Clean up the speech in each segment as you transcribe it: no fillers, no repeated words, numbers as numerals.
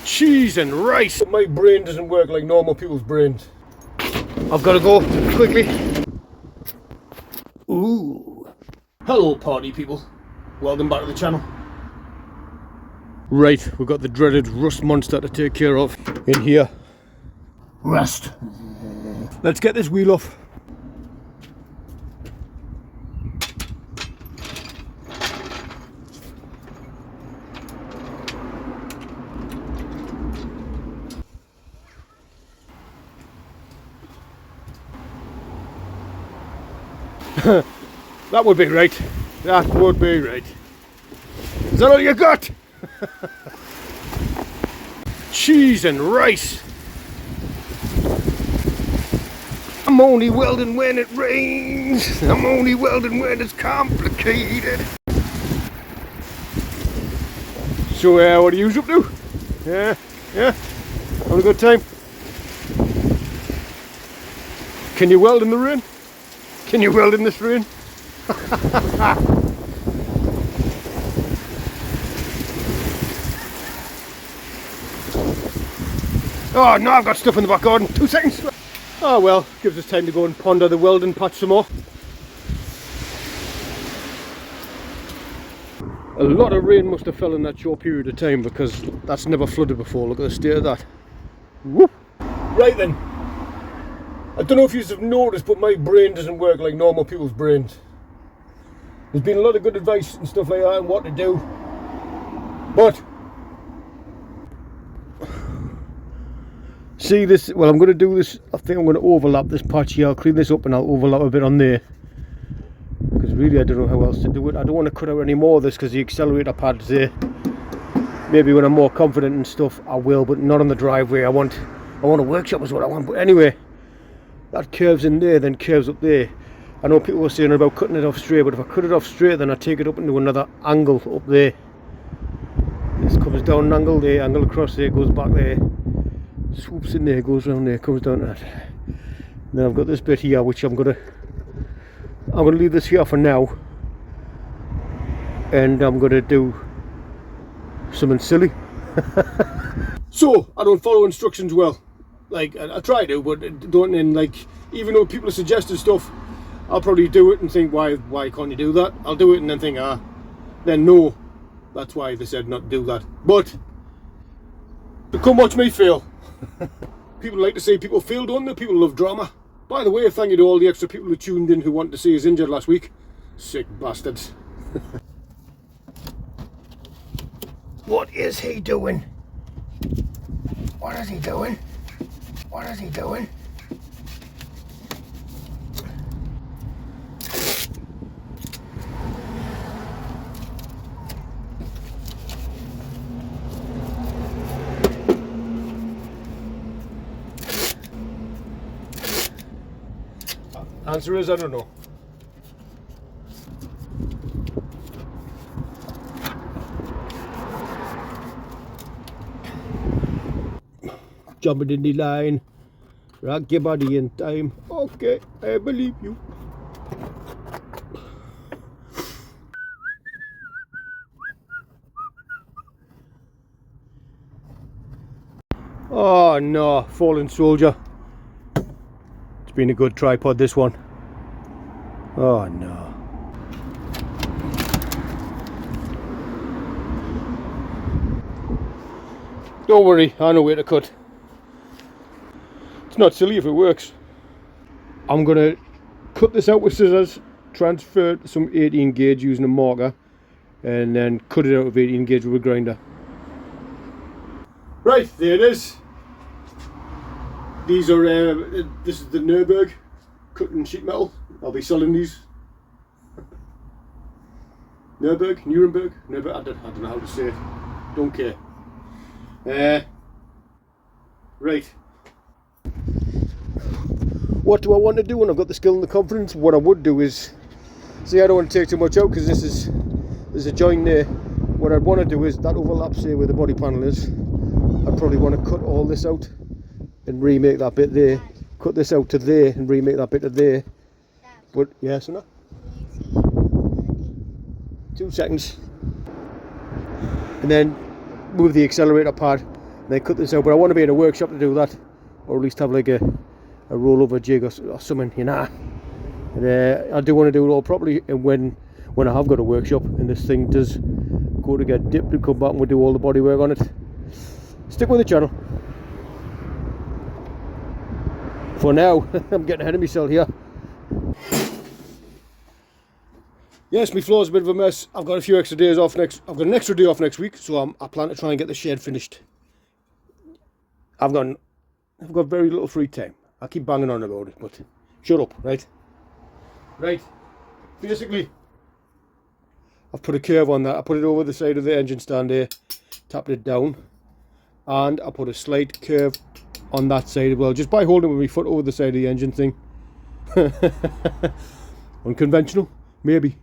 cheese and rice. My brain doesn't work like normal people's brains. I've got to go quickly. Ooh. Hello party people. Welcome back to the channel. Right, we've got the dreaded rust monster to take care of in here. Rust. Let's get this wheel off. That would be right. That would be right. Is that all you got? Cheese and rice. I'm only welding when it rains. I'm only welding when it's complicated. So what are you up to? Yeah? Having a good time? Can you weld in the rain? Can you weld in this rain? Oh no, I've got stuff in the back garden. 2 seconds. Oh well, gives us time to go and ponder the Welding patch some more. A lot of rain must have fell in that short period of time because that's never flooded before. Look at the state of that. Whoop. Right then. I don't know if you've noticed, but my brain doesn't work like normal people's brains. There's been a lot of good advice and stuff like that on what to do. But see this, well I'm going to do this, I think I'm going to overlap this patch here. I'll clean this up and I'll overlap a bit on there. Because really I don't know how else to do it. I don't want to cut out any more of this because the accelerator pad's there. Maybe when I'm more confident and stuff I will, but not on the driveway. I want a workshop is what I want. But anyway, that curves in there, then curves up there. I know people were saying about cutting it off straight, but if I cut it off straight, then I take it up into another angle up there. This comes down an angle there, angle across there, goes back there, swoops in there, goes around there, comes down to that. And then I've got this bit here, which I'm gonna leave this here for now, and I'm gonna do something silly. So I don't follow instructions well. Like, I try to, but don't, and like, even though people have suggested stuff, I'll probably do it and think, why can't you do that? I'll do it and then think, then no, that's why they said not to do that. But, come watch me fail. People like to say people fail, don't they? People love drama. By the way, thank you to all the extra people who tuned in who wanted to see us injured last week. Sick bastards. What is he doing? What is he doing? What is he doing? Answer is I don't know. Jumping in the line. Rock your body in time. Okay, I believe you. Oh no, fallen soldier. It's been a good tripod, this one. Oh no. Don't worry, I know where to cut. It's not silly if it works. I'm going to cut this out with scissors, transfer some 18 gauge using a marker, and then cut it out of 18 gauge with a grinder. Right, there it is. These are, this is the Nuremberg cutting sheet metal. I'll be selling these. Nuremberg, I don't know how to say it. Don't care. Right. What do I want to do when I've got the skill and the confidence? What I would do is, see, I don't want to take too much out because there's a joint there. What I'd want to do is, that overlaps here where the body panel is. I'd probably want to cut all this out and remake that bit there. Cut this out to there and remake that bit to there. But, yes or no? 2 seconds. And then move the accelerator pad and then cut this out. But I want to be in a workshop to do that, or at least have like a rollover jig or something, you know. And I do want to do it all properly, and when I have got a workshop and this thing does go to get dipped and come back, and we'll do all the body work on it. Stick with the channel. For now, I'm getting ahead of myself here. Yes, my floor's a bit of a mess. I've got a few extra days off I've got an extra day off next week, so I plan to try and get the shed finished. I've got very little free time. I keep banging on about it, but shut up, right? Right. Basically, I've put a curve on that. I put it over the side of the engine stand here, tapped it down, and I put a slight curve on that side as well, just by holding with my foot over the side of the engine thing. Unconventional, maybe.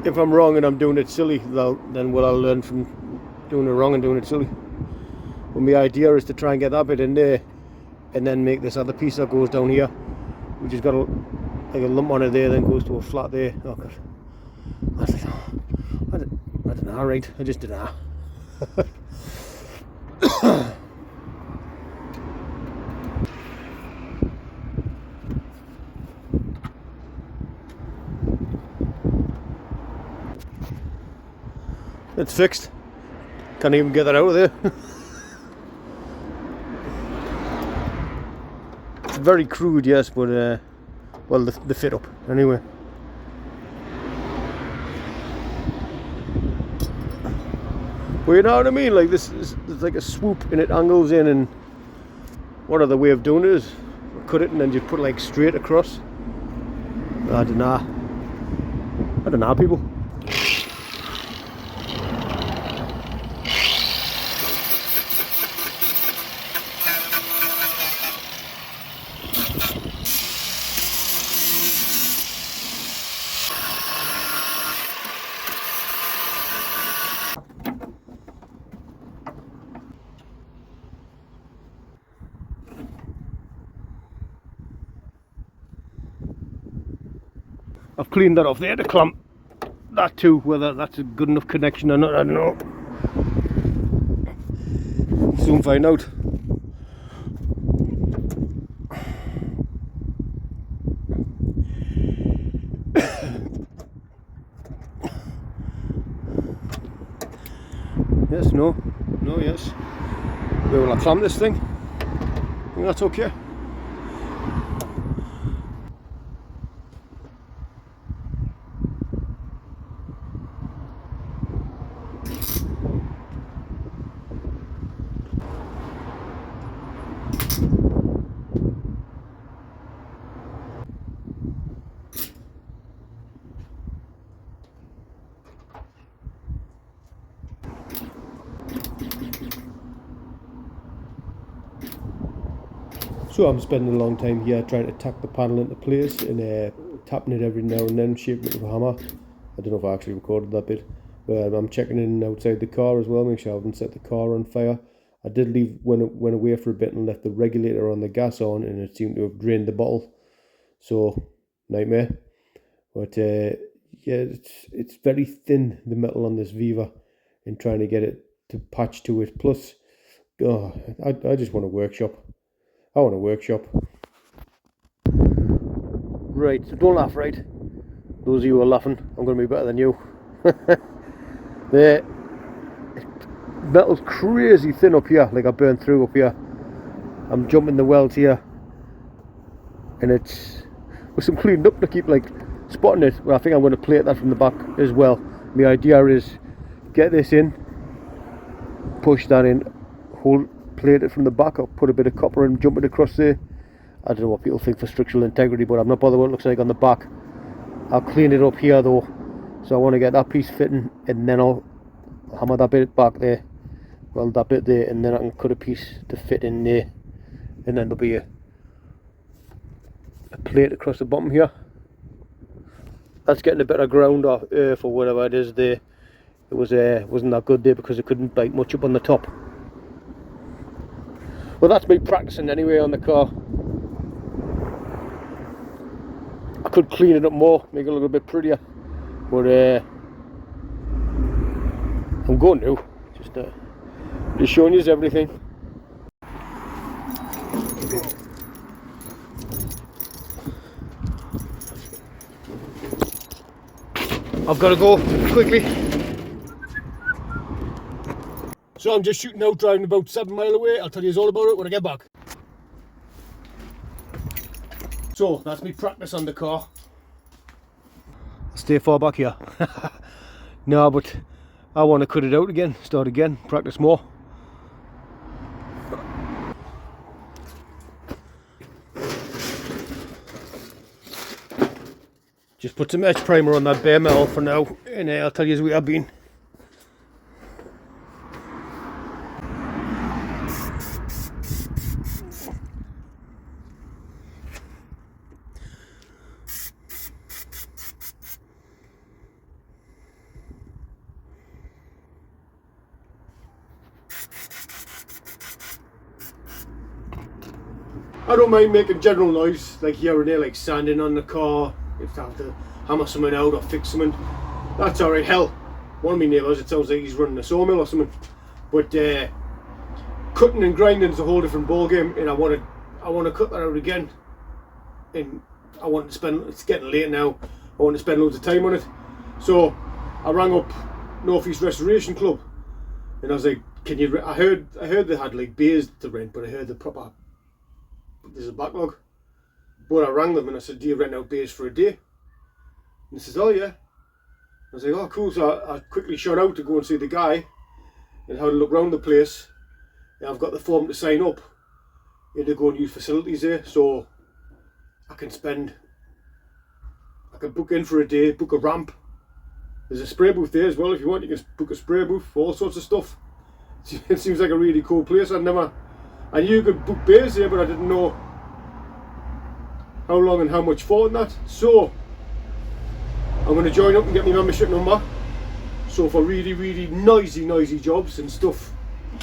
If I'm wrong and I'm doing it silly, then will I learn from doing it wrong and doing it silly? Well, my idea is to try and get that bit in there, and then make this other piece that goes down here, which has got like a lump on it there, then goes to a flat there. Oh god, I don't know, right? I just did that. It's fixed. Can't even get that out of there. It's very crude, yes, but well, the fit up anyway. Well, you know what I mean? Like this is like a swoop, and it angles in, and one other way of doing it is cut it and then just put it like straight across. I don't know, people. I've cleaned that off there to clamp that too. Whether that's a good enough connection or not, I don't know. Soon find out. Yes, no, yes. Where will I clamp this thing? I think that's okay. So I'm spending a long time here trying to tack the panel into place and tapping it every now and then, shaping it with a hammer. I don't know if I actually recorded that bit, but I'm checking in outside the car as well, make sure I haven't set the car on fire. I did leave when it went away for a bit and left the regulator on the gas on, and it seemed to have drained the bottle. So nightmare. But yeah, it's very thin, the metal on this Viva, and trying to get it to patch to it. Plus, I just want a workshop. I want a workshop. Right, so don't laugh, right? Those of you who are laughing, I'm going to be better than you. The metal's crazy thin up here, like I burned through up here. I'm jumping the welds here, and it's with some cleaned up to keep like spotting it. Well, I think I'm going to plate that from the back as well. The idea is get this in, push that in, plate it from the back up, put a bit of copper and jump it across there. I don't know what people think for structural integrity, but I'm not bothered what it looks like on the back. I'll clean it up here though, so I want to get that piece fitting, and then I'll hammer that bit back there, weld that bit there, and then I can cut a piece to fit in there, and then there'll be a plate across the bottom here. That's getting a bit of ground or earth or whatever it is there. It wasn't that good there because it couldn't bite much up on the top. But that's me practicing anyway on the car. I could clean it up more, make it look a bit prettier, but I'm going to just showing you everything. I've got to go quickly. So I'm just shooting out, driving about 7 miles away. I'll tell you all about it when I get back. So that's me practice on the car. Stay far back here. No, but I want to cut it out again, start again, practice more. Just put some edge primer on that bare metal for now, and I'll tell you as we have been. I don't mind making general noise, like here and there, like sanding on the car, if I have to hammer something out or fix something. That's alright. Hell, one of my neighbours, it sounds like he's running a sawmill or something. But cutting and grinding is a whole different ball game, and I want to cut that out again. And I want to spend. It's getting late now. I want to spend loads of time on it. So I rang up North East Restoration Club, and I was like, "Can you?" I heard they had like bays to rent, but I heard the proper. There's a backlog. But I rang them and I said, "Do you rent out bays for a day?" And he says, "Oh yeah." I was like, "Oh cool." So I quickly shot out to go and see the guy and how to look around the place. And I've got the form to sign up and to go and use facilities there. So I can book in for a day, book a ramp. There's a spray booth there as well if you want. You can book a spray booth for all sorts of stuff. It seems like a really cool place. I knew you could book bays there, but I didn't know how long and how much for and that. So I'm going to join up and get my membership number. So for really, really noisy jobs and stuff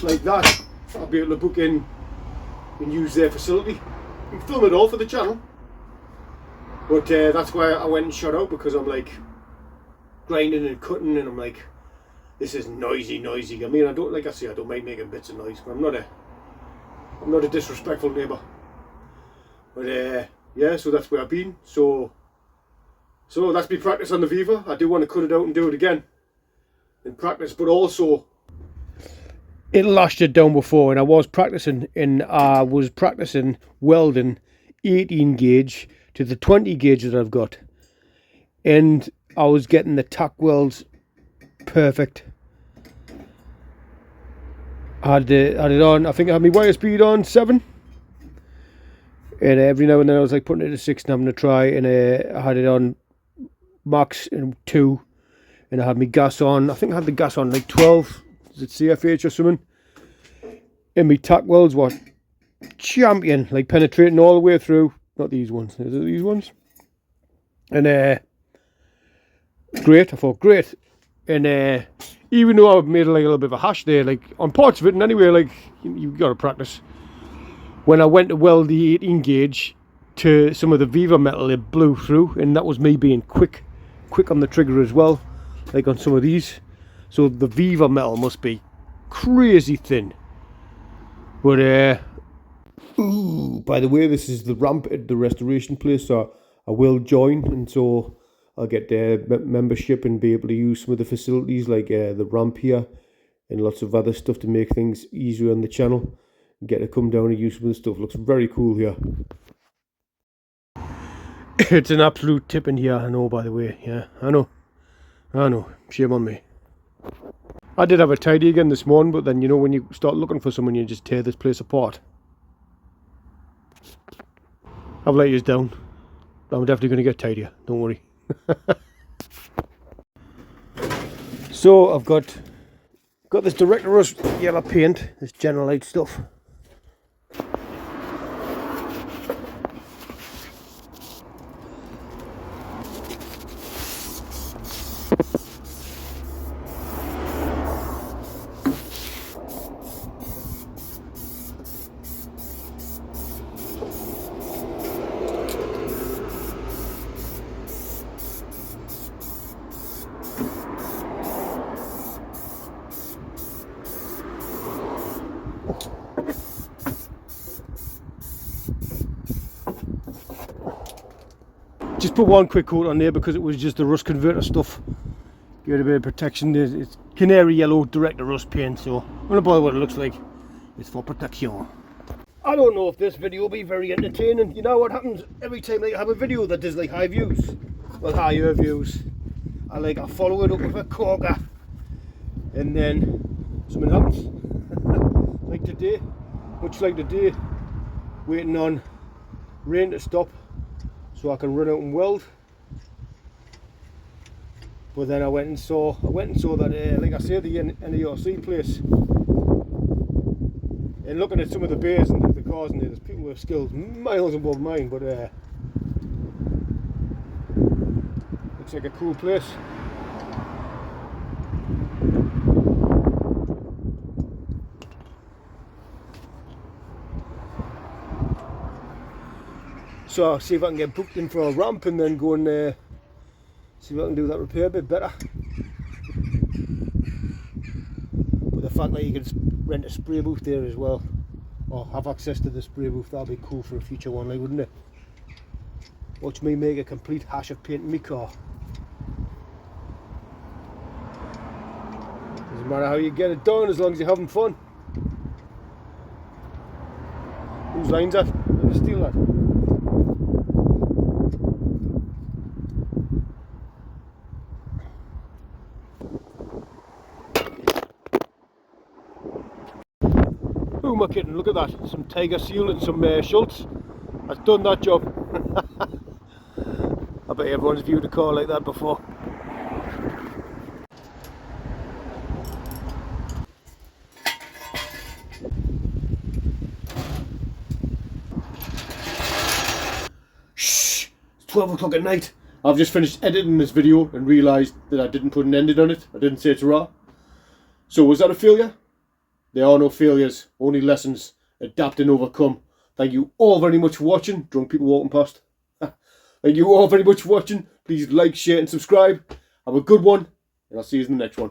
like that, I'll be able to book in and use their facility and film it all for the channel. But that's why I went and shot out, because I'm like grinding and cutting, and I'm like, this is noisy. I mean, I don't mind making bits of noise, but I'm not a disrespectful neighbour. But yeah, so that's where I've been. So that's me practice on the Viva. I do want to cut it out and do it again in practice, but also it lashed it down before, and I was practicing welding 18 gauge to the 20 gauge that I've got, and I was getting the tack welds perfect. I had it on, I think I had my wire speed on 7, and every now and then I was like putting it to 6 and having a try, and I had it on max in 2, and I had my gas on, I think I had the gas on like 12, is it CFH or something, and my tack welds were champion, like penetrating all the way through. Not these ones, is it these ones? And great, I thought great. And even though I've made like a little bit of a hash there, like on parts of it, and anyway, like you've got to practice. When I went to weld the 18 gauge to some of the Viva metal, it blew through, and that was me being quick on the trigger as well, like on some of these. So the Viva metal must be crazy thin. But ooh, by the way, this is the ramp at the restoration place, so I will join, and so I'll get membership and be able to use some of the facilities like the ramp here and lots of other stuff to make things easier on the channel. And get to come down and use some of the stuff. Looks very cool here. It's an absolute tip in here, I know, by the way. Yeah, I know. Shame on me. I did have a tidy again this morning, but then, you know, when you start looking for someone, you just tear this place apart. I've let you down. I'm definitely going to get tidier, don't worry. So I've got this Director Rust yellow paint, this General Light stuff. Just put one quick coat on there because it was just the rust converter stuff. Give it a bit of protection. It's canary yellow direct to rust paint, so I'm not bother what it looks like. It's for protection. I don't know if this video will be very entertaining. You know what happens every time I have a video that does like high views, well, higher views. I follow it up with a corker, and then something happens. Like today, much like today, waiting on rain to stop so I can run out and weld. But then I went and saw that, like I say, the NERC place. And looking at some of the bays and the cars in there, there's people with skills miles above mine, but looks like a cool place. So I'll see if I can get booked in for a ramp and then go and see if I can do that repair a bit better. But the fact that you can rent a spray booth there as well, or have access to the spray booth, that'd be cool for a future one, like, wouldn't it? Watch me make a complete hash of painting my car. Doesn't matter how you get it done as long as you're having fun. Whose line's that? Let me steal that. Who am I kidding? Look at that. Some Tiger Seal and some Schultz. I've done that job. I bet everyone's viewed a car like that before. Shh! It's 12 o'clock at night. I've just finished editing this video and realised that I didn't put an ending on it. I didn't say it's raw. So was that a failure? There are no failures, only lessons. Adapt and overcome. Thank you all very much for watching. Drunk people walking past. Thank you all very much for watching. Please like, share and subscribe. Have a good one, and I'll see you in the next one.